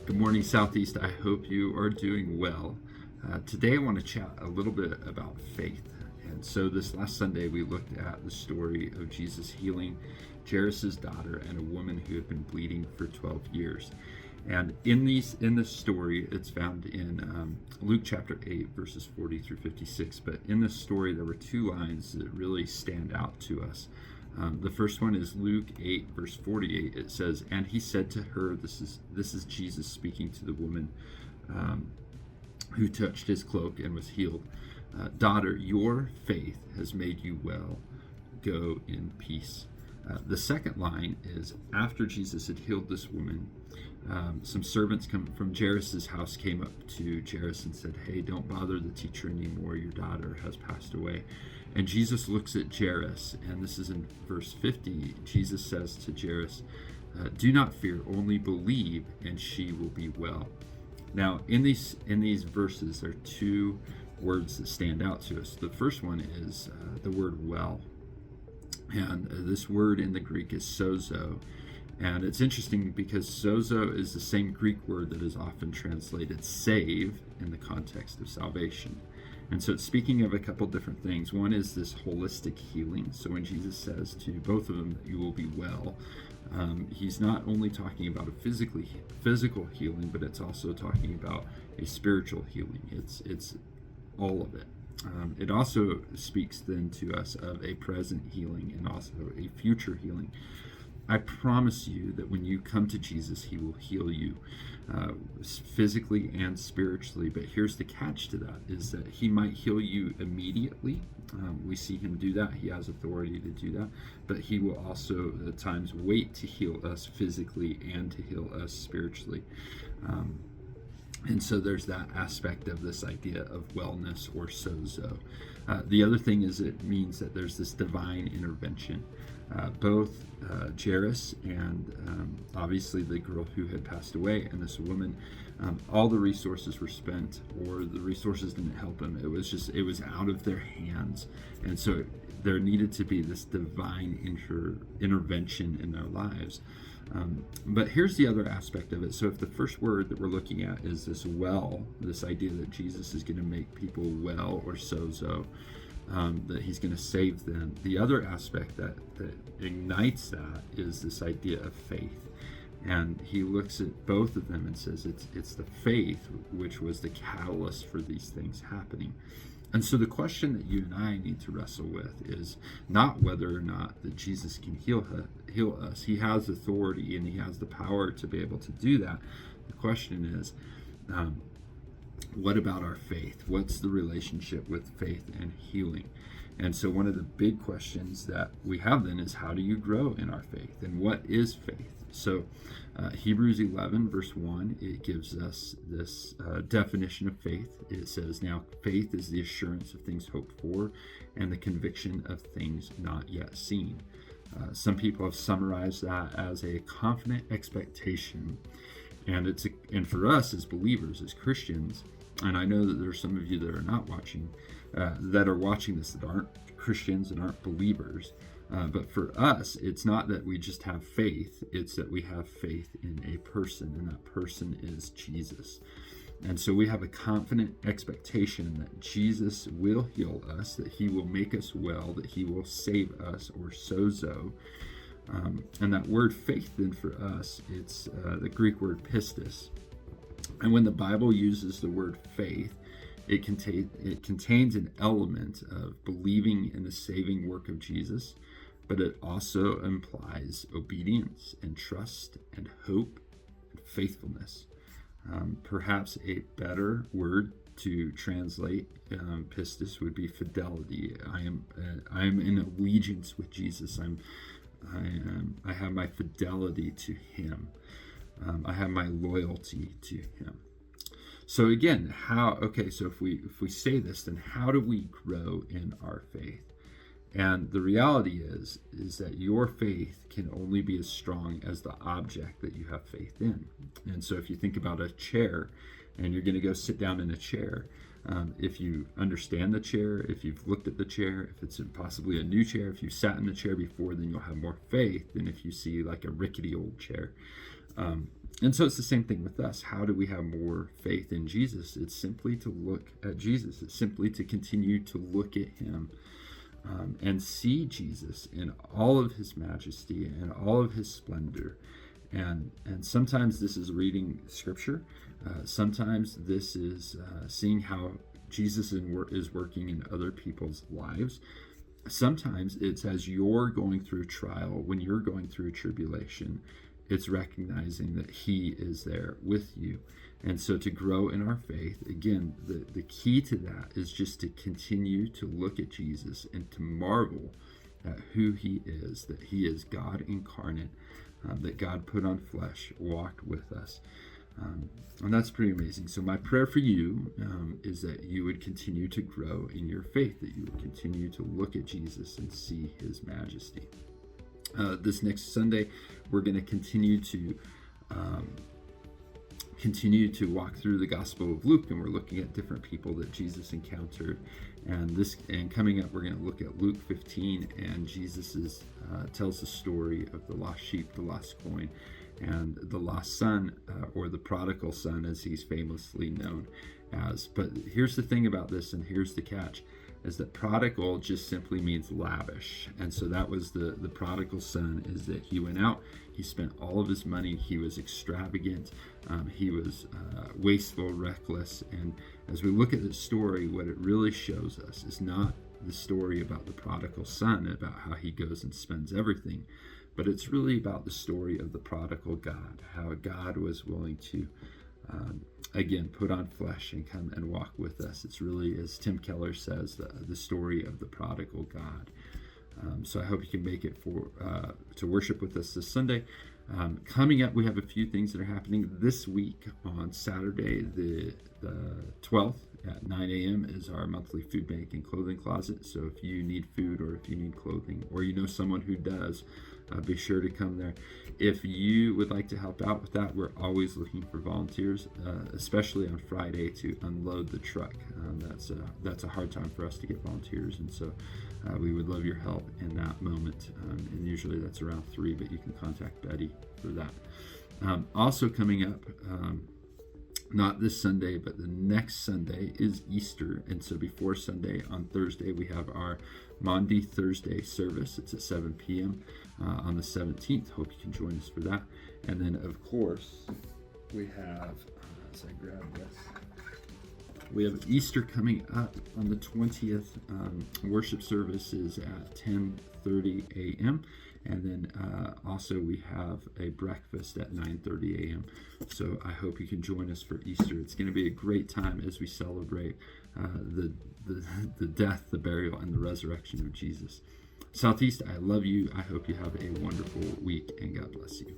Good morning, Southeast. I hope you are doing well. Today I want to chat a little bit about faith. And so this last Sunday we looked at the story of Jesus healing Jairus' daughter and a woman who had been bleeding for 12 years. And in this story, it's found in Luke chapter 8, verses 40 through 56. But in this story, there were two lines that really stand out to us. The first one is Luke 8, verse 48. It says, "And he said to her," this is Jesus speaking to the woman who touched his cloak and was healed, "Daughter, your faith has made you well. Go in peace." The second line is, after Jesus had healed this woman, some servants from Jairus' house came up to Jairus and said, "Hey, don't bother the teacher anymore. Your daughter has passed away." And Jesus looks at Jairus, and this is in verse 50. Jesus says to Jairus, "Do not fear, only believe, and she will be well." Now, in these verses, there are two words that stand out to us. The first one is the word well. And this word in the Greek is sozo. And it's interesting because sozo is the same Greek word that is often translated save in the context of salvation. And so it's speaking of a couple different things. One is this holistic healing. So when Jesus says to both of them, "You will be well," he's not only talking about a physical healing, but it's also talking about a spiritual healing. It's all of it. It also speaks then to us of a present healing and also a future healing. I promise you that when you come to Jesus, he will heal you physically and spiritually. But here's the catch to that, is that he might heal you immediately. We see him do that. He has authority to do that. But he will also at times wait to heal us physically and to heal us spiritually. And so there's that aspect of this idea of wellness or sozo. The other thing is it means that there's this divine intervention. Both Jairus and obviously the girl who had passed away and this woman, all the resources were spent, or the resources didn't help them. It was out of their hands. And so there needed to be this divine intervention in their lives. But here's the other aspect of it. So if the first word that we're looking at is this well, this idea that Jesus is going to make people well, or sozo, that he's going to save them. The other aspect that ignites that is this idea of faith. And he looks at both of them and says it's the faith which was the catalyst for these things happening. And so the question that you and I need to wrestle with is not whether or not that Jesus can heal us. He has authority and he has the power to be able to do that. The question is, what about our faith? What's the relationship with faith and healing? And so one of the big questions that we have then is, how do you grow in our faith? And what is faith? So Hebrews 11, verse 1, it gives us this definition of faith. It says, "Now faith is the assurance of things hoped for and the conviction of things not yet seen." Some people have summarized that as a confident expectation. And for us as believers, as Christians, and I know that there are some of you that are not watching, that are watching this that aren't Christians and aren't believers. But for us, it's not that we just have faith, it's that we have faith in a person, and that person is Jesus. And so we have a confident expectation that Jesus will heal us, that he will make us well, that he will save us, or sozo. And that word faith then for us, it's the Greek word pistis. And when the Bible uses the word faith, it contains an element of believing in the saving work of Jesus, but it also implies obedience and trust and hope and faithfulness. Perhaps a better word to translate pistis would be fidelity. I am in allegiance with Jesus. I have my fidelity to him. I have my loyalty to him. So again, so if we say this, then how do we grow in our faith? And the reality is that your faith can only be as strong as the object that you have faith in. And so if you think about a chair, and you're going to go sit down in a chair, if you understand the chair, if you've looked at the chair, if it's possibly a new chair, if you sat in the chair before, then you'll have more faith than if you see like a rickety old chair. And so it's the same thing with us. How do we have more faith in Jesus? It's simply to look at Jesus. It's simply to continue to look at him and see Jesus in all of his majesty and all of his splendor. And sometimes this is reading scripture. Sometimes this is seeing how Jesus is working in other people's lives. Sometimes it's as you're going through trial, when you're going through tribulation, it's recognizing that he is there with you. And so to grow in our faith, again, the key to that is just to continue to look at Jesus and to marvel at who he is, that he is God incarnate, that God put on flesh, walked with us. And that's pretty amazing. So my prayer for you is that you would continue to grow in your faith, that you would continue to look at Jesus and see his majesty. This next Sunday, we're going to continue to walk through the Gospel of Luke, and we're looking at different people that Jesus encountered. And coming up, we're going to look at Luke 15, and Jesus tells the story of the lost sheep, the lost coin, and the lost son, or the prodigal son, as he's famously known as. But here's the thing about this, and here's the catch, is that prodigal just simply means lavish. And so that was the prodigal son, is that he went out, he spent all of his money, he was extravagant, he was wasteful, reckless. And as we look at the story, what it really shows us is not the story about the prodigal son, about how he goes and spends everything, but it's really about the story of the prodigal God, how God was willing to again, put on flesh and come and walk with us. It's really, as Tim Keller says, the story of the prodigal God. So I hope you can make it to worship with us this Sunday. Coming up, we have a few things that are happening this week. On Saturday, the 12th at 9 a.m. is our monthly food bank and clothing closet. So if you need food, or if you need clothing, or you know someone who does, be sure to come there. If you would like to help out with that, we're always looking for volunteers, especially on Friday to unload the truck. That's a hard time for us to get volunteers, and so we would love your help in that moment. And usually that's around 3, but you can contact Betty for that. Also coming up, not this Sunday, but the next Sunday is Easter. And so before Sunday, on Thursday, we have our Maundy Thursday service. It's at 7 p.m. On the 17th. Hope you can join us for that. And then, of course, we have, as I grab this, we have Easter coming up on the 20th. Worship service is at 10:30 a.m. And then also we have a breakfast at 9:30 a.m. So I hope you can join us for Easter. It's going to be a great time as we celebrate the death, the burial, and the resurrection of Jesus. Southeast, I love you. I hope you have a wonderful week, and God bless you.